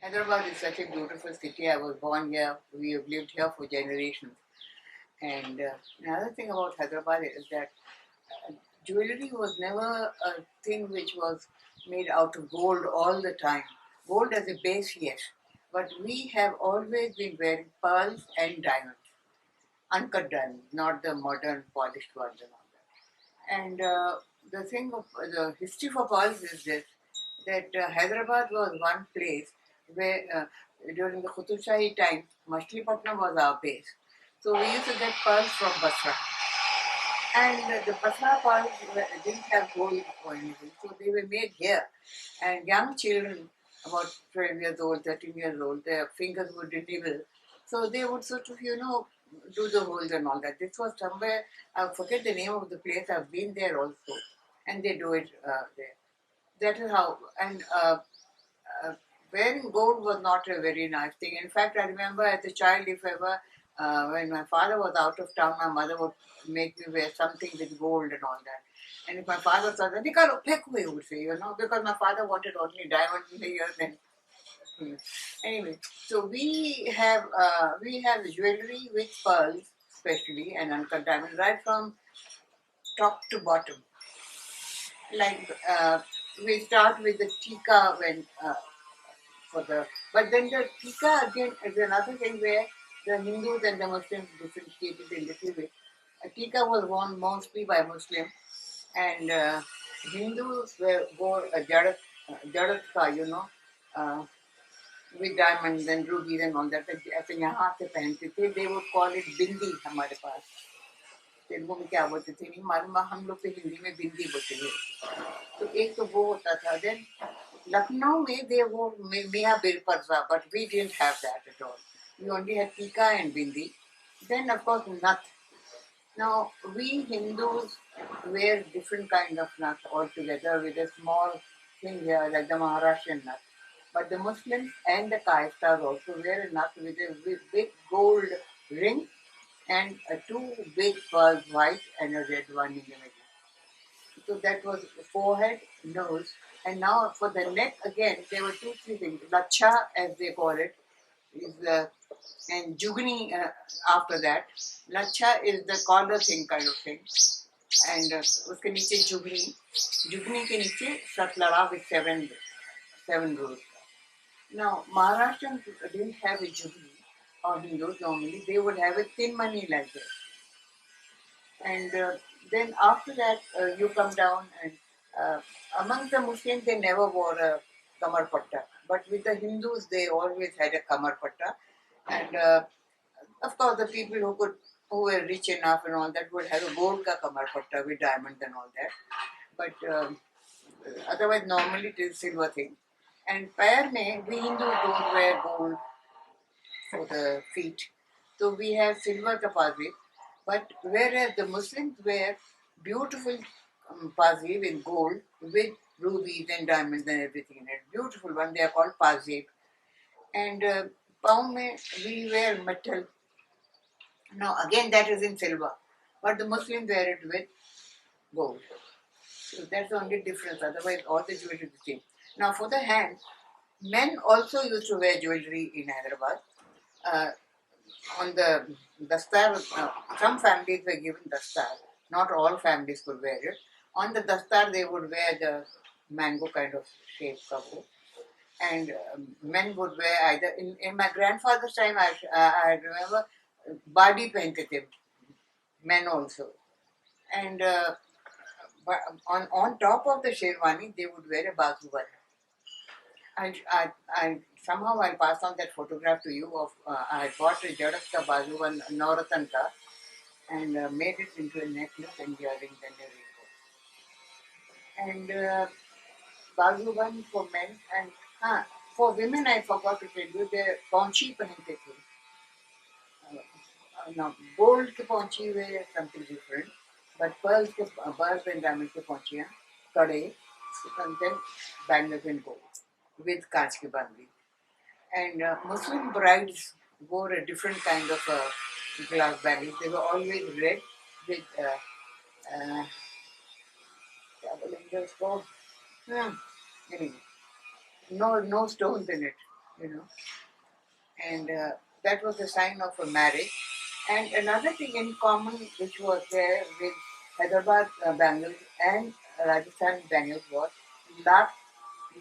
Hyderabad is such a beautiful city. I was born here. We have lived here for generations. And another thing about Hyderabad is that jewelry was never a thing which was made out of gold all the time. Gold as a base, yes. But we have always been wearing pearls and diamonds, uncut diamonds, not the modern polished ones and all that. And the thing of the history for pearls is this, that Hyderabad was one place where during the Qutub Shahi time, Machilipatnam was our base. So we used to get pearls from Basra. And the Basra pearls didn't have gold or anything, so they were made here. And young children, about 12 years old, 13 years old, their fingers would nibble. So they would sort of, do the holes and all that. This was somewhere, I forget the name of the place, I've been there also. And they do it there. That is how, and wearing gold was not a very nice thing. In fact, I remember as a child, if ever, when my father was out of town, my mother would make me wear something with gold and all that. And if my father saw that, Nikalo, he would say, because my father wanted only diamonds in the ear then. Anyway, so we have jewelry with pearls, especially, and uncut diamonds, right from top to bottom. Like we start with the tikka when for the. But then the Tikka again is another thing where the Hindus and the Muslims differentiated a little bit. A Tikka was worn mostly by Muslims, and Hindus wore a jadatka, uh, with diamonds and rubies and all that. ऐसे यहाँ से पहनते थे. They would call it bindi हमारे पास. तेलुगु में क्या बोलते थे नहीं मालूम, हम लोग तो हिंदी में बिंदी बोलते थे. तो एक तो वो होता था. Then Lucknow में they wore Mia Bir Parza, but we didn't have that at all. We only had Tikka and Bindi. Then of course Nath. Now we Hindus wear different kind of Nath altogether with a small thing here like the Maharashtrian Nath. But the Muslims and the Kaistas also wear a Nath with a big gold ring and two big pearls, white and a red one in the middle. So that was forehead, nose, and now for the neck again there were two, three things. Lacha, as they call it, is the and jugni after that. Lacha is the collar thing kind of thing, and उसके नीचे जुगनी, जुगनी के नीचे सतलड़ा with seven rows. Now Maharashtrians didn't have a jugni, or Hindus normally they would have a thin money like this. And then after that, you come down and among the Muslims, they never wore a kamar patta. But with the Hindus, they always had a kamar patta. And of course, the people who were rich enough and all that would have a gold ka kamar patta with diamonds and all that. But otherwise, normally it is silver thing. And pair mein, we Hindus don't wear gold for the feet. So we have silver kapazib, but whereas the Muslims wear beautiful pazib in gold with rubies and diamonds and everything in it. Beautiful one, they are called pazib. And paun mein we wear metal. Now again that is in silver, but the Muslims wear it with gold. So that's the only difference. Otherwise, all the jewelry is the same. Now for the hands, men also used to wear jewelry in Hyderabad. On the dastar, some families were given dastar. Not all families could wear it. On the dastar, they would wear the mango kind of shape kapoor. And men would wear either. In my grandfather's time, I remember badi pehante the men also. And on top of the sherwani, they would wear a bazuban. I somehow I'll pass on that photograph to you of I bought a Jadak ka bazuban Nauratan ka and made it into a necklace and earrings and a rainbow. And bazuban for men and for women I forgot to tell you the paunchi pehante the. Now gold ke paunchi were something different, but pearls and diamond ke paunchiyan kade and then bangles in gold with kaach ki bandi. And Muslim brides wore a different kind of glass bangles. They were always red with double angels called. Anyway, no stones in it. you know, and that was a sign of a marriage. And another thing in common which was there with Hyderabad bangles and Rajasthan bangles was la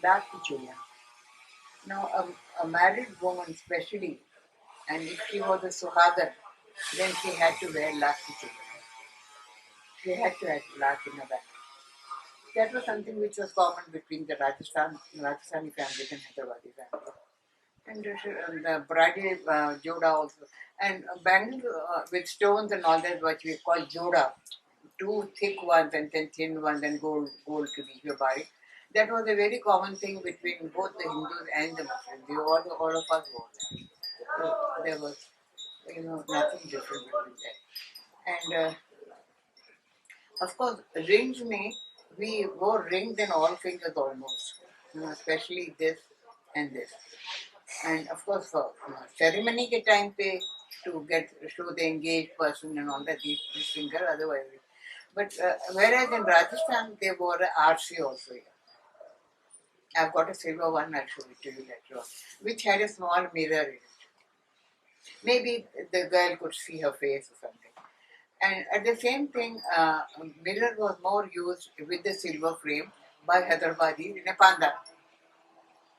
la kichuya. Now, a married woman, especially, and if she was a suhagan, then she had to wear la kichuya. She had to have la in her bangle. That was something which was common between the Rajasthani families and Hyderabadi families. And the bridal joda also. And bangles with stones and all that, what we call joda, two thick ones and then thin ones and gold to be your body. That was a very common thing between both the Hindus and the Muslims. All of us wore that. So there was, nothing different between that. And of course, rings me, we wore rings in all fingers almost, especially this and this. And of course, for ceremony के time पे to show the engaged person and all that, this finger, otherwise. But whereas in Rajasthan, they wore a RC also here. I've got a silver one, I'll show it to you later on, which had a small mirror in it. Maybe the girl could see her face or something. And at the same thing, mirror was more used with the silver frame by Hyderabadi in a panda.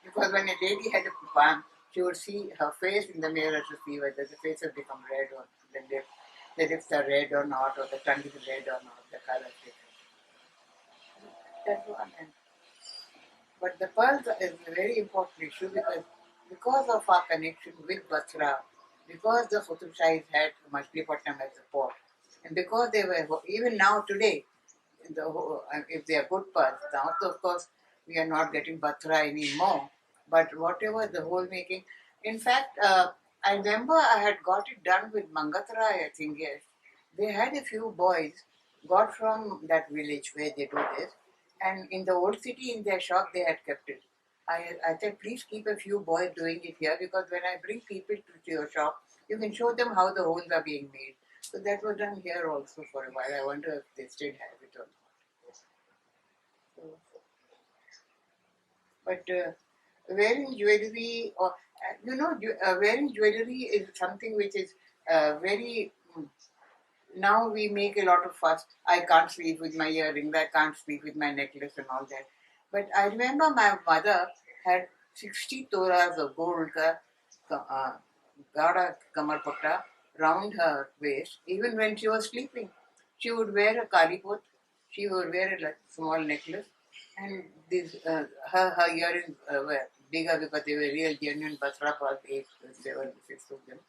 Because when a lady had a pan, she would see her face in the mirror to see whether the face has become red or the lips are red or not, or the tongue is red or not, the color is different. That's one. But the pearls is a very important issue because of our connection with Basra, because the Qutub Shahis had Machilipatnam as a port, and because they were, even now today, if they are good pearls, now of course we are not getting Basra anymore, but whatever the whole making, in fact, I remember I had got it done with Mangatara, I think, yes. They had a few boys got from that village where they do this, and in the old city, in their shop, they had kept it. I said, please keep a few boys doing it here because when I bring people to your shop, you can show them how the holes are being made. So that was done here also for a while. I wonder if they still have it or not. So, but wearing jewellery, or wearing jewellery is something which is very. Now we make a lot of fuss. I can't sleep with my earrings. I can't sleep with my necklace and all that. But I remember my mother had 60 toras of gold gada kamar patta round her waist. Even when she was sleeping, she would wear a kaliput. She would wear a small necklace, and her earrings were bigger because they were real genuine Basra pearls, 8, 7, 6 of them.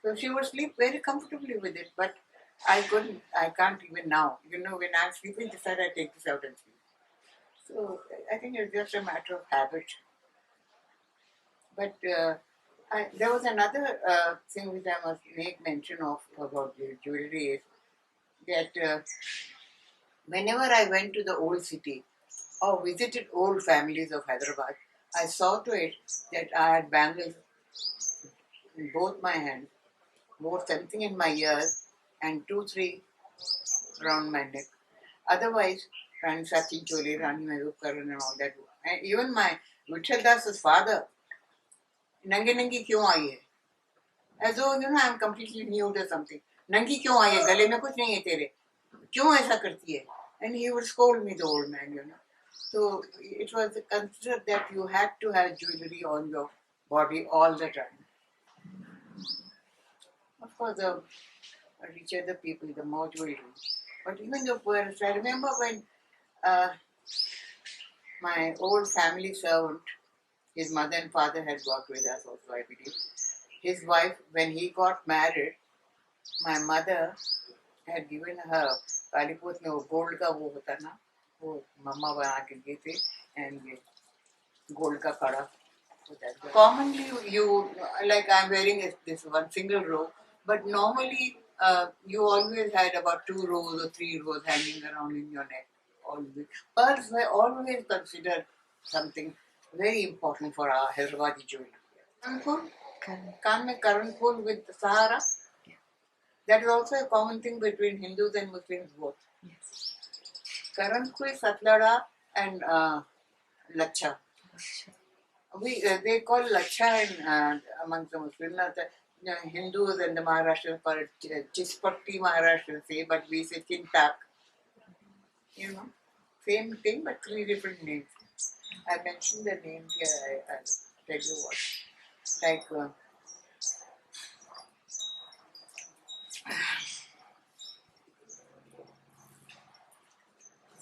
So she would sleep very comfortably with it, but I couldn't, I can't even now. When I'm sleeping, decide I take this out and sleep. So I think it's just a matter of habit. But there was another thing which I must make mention of about the jewelry is that whenever I went to the old city or visited old families of Hyderabad, I saw to it that I had bangles in both my hands, wore something in my ears, and 2, 3 around my neck. Otherwise, Rani Sachin Choli, Rani Mahbub and all that. And even my Vittal Das's father, Nangi Nangi क्यों आई है? As though, I'm completely new to something. Nangi क्यों आई है? गले में कुछ नहीं है तेरे. क्यों ऐसा करती है? And he would scold me, the old man. So it was considered that you had to have jewelry on your body all the time. Of course, the richer the people, the more jewelry. But even the poorest, I remember when my old family servant, his mother and father had worked with us also, I believe. His wife, when he got married, my mother had given her कालीपूत में वो gold का वो होता ना वो मम्मा बना के दी थी and gold का कड़ा. Commonly, you like I'm wearing this one single row, but normally you always had about 2 rows or 3 rows hanging around in your neck. Always. Pearls were always considered something very important for our Hyderabadi jewelry. Karanpur? Kan mein Karanpur with Sahara? Yeah. That is also a common thing between Hindus and Muslims both. Yes. Karanpur, Satlada and Lacha. They call Laksha in among the Muslims. The Hindus and the Maharashtrians call it Chispatti Maharashtrians say, but we say Chintak. You know, same thing but three different names. I mentioned the names here. I'll tell you what. Like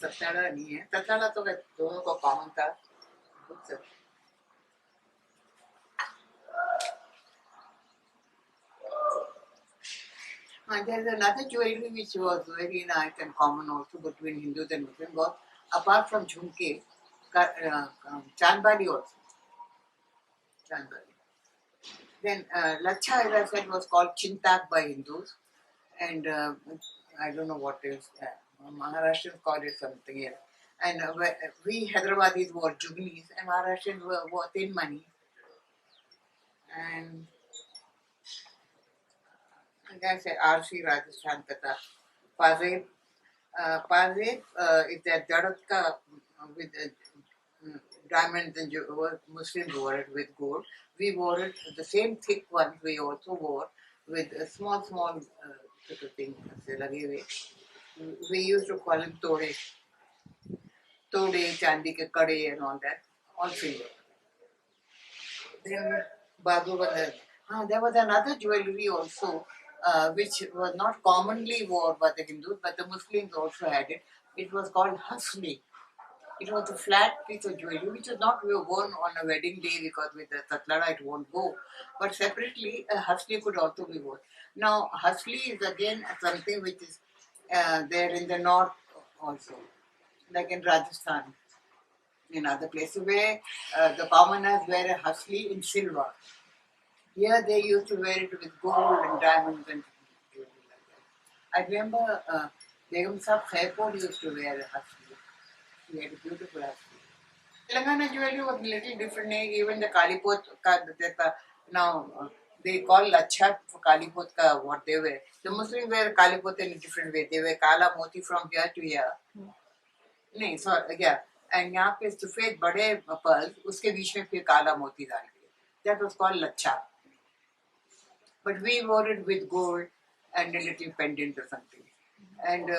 सत्ताड़ा नहीं है सत्ताड़ा तो दोनों को common था there's another jewelry which was very nice and common also between Hindus and Muslims was apart from jhumke, chandbali also. Chandbali. Then Lacha, as I said, was called Chintak by Hindus, and I don't know what else. Maharashtrians call it something else. And we Hyderabadis wore jugnis, and Maharashtrians wore thin money. And like I said, R.C. Rajasthan Kata. Pazeb, is that Jadatka with diamonds and Muslims wore it with gold. We wore it, the same thick ones we also wore with small sort of thing. We used to call them tode, chandi ke kade and all that, all silver. Then there was another jewelry also which was not commonly worn by the Hindus, but the Muslims also had it. It was called hasli. It was a flat piece of jewelry which was not worn on a wedding day because with the tatlada it won't go. But separately, a hasli could also be worn. Now, hasli is again something which is there in the north also, like in Rajasthan, in other places where the commoners wear a hasli in silver. Here they used to wear it with gold and diamonds and jewelry like that. I remember Begum Sahib Khairpur used to wear a hasli. He had a beautiful hasli. Telangana jewelry was a little different. Even the Kalipot, now they call Lacha for Kalipot what they wear. The Muslims wear Kalipot in a different way. They wear Kala Moti from here to here. नहीं so yeah and यहाँ पे सफेद बड़े pearls उसके बीच में फिर काला मोती डाल के that was called lachha but we wore it with gold and a little pendant or something and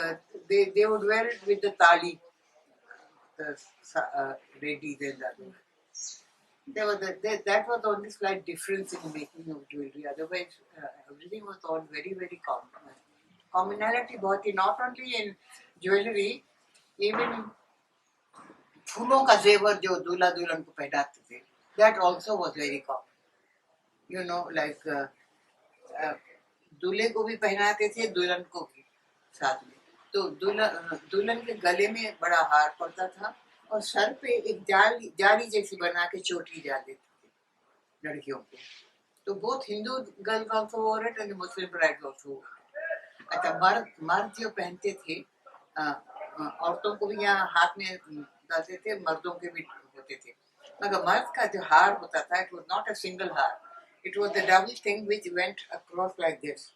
they would wear it with the tali the ladies and the other that was the only slight difference in making of jewelry otherwise everything was all very very common commonality बहुत ही not only in jewelry even फूलों का जेवर जो दूल्हा दुल्हन को पहनाते थे that also was very common you know like दूल्हे को भी पहनाते थे दुल्हन को भी साथ में तो दुल्हन के गले में बड़ा हार पड़ता था और सर पे एक जाली जैसी बना के चोटी डाल देते थे लड़कियों को तो both Hindu girls also wore it and the Muslim brides also wore it अच्छा मर्द जो पहनते थे औरतों को भी यहाँ हाथ में डालते थे मर्दों के भी होते थे मगर मर्द का जो हार होता था it was not a single हार it was the double thing which went across like this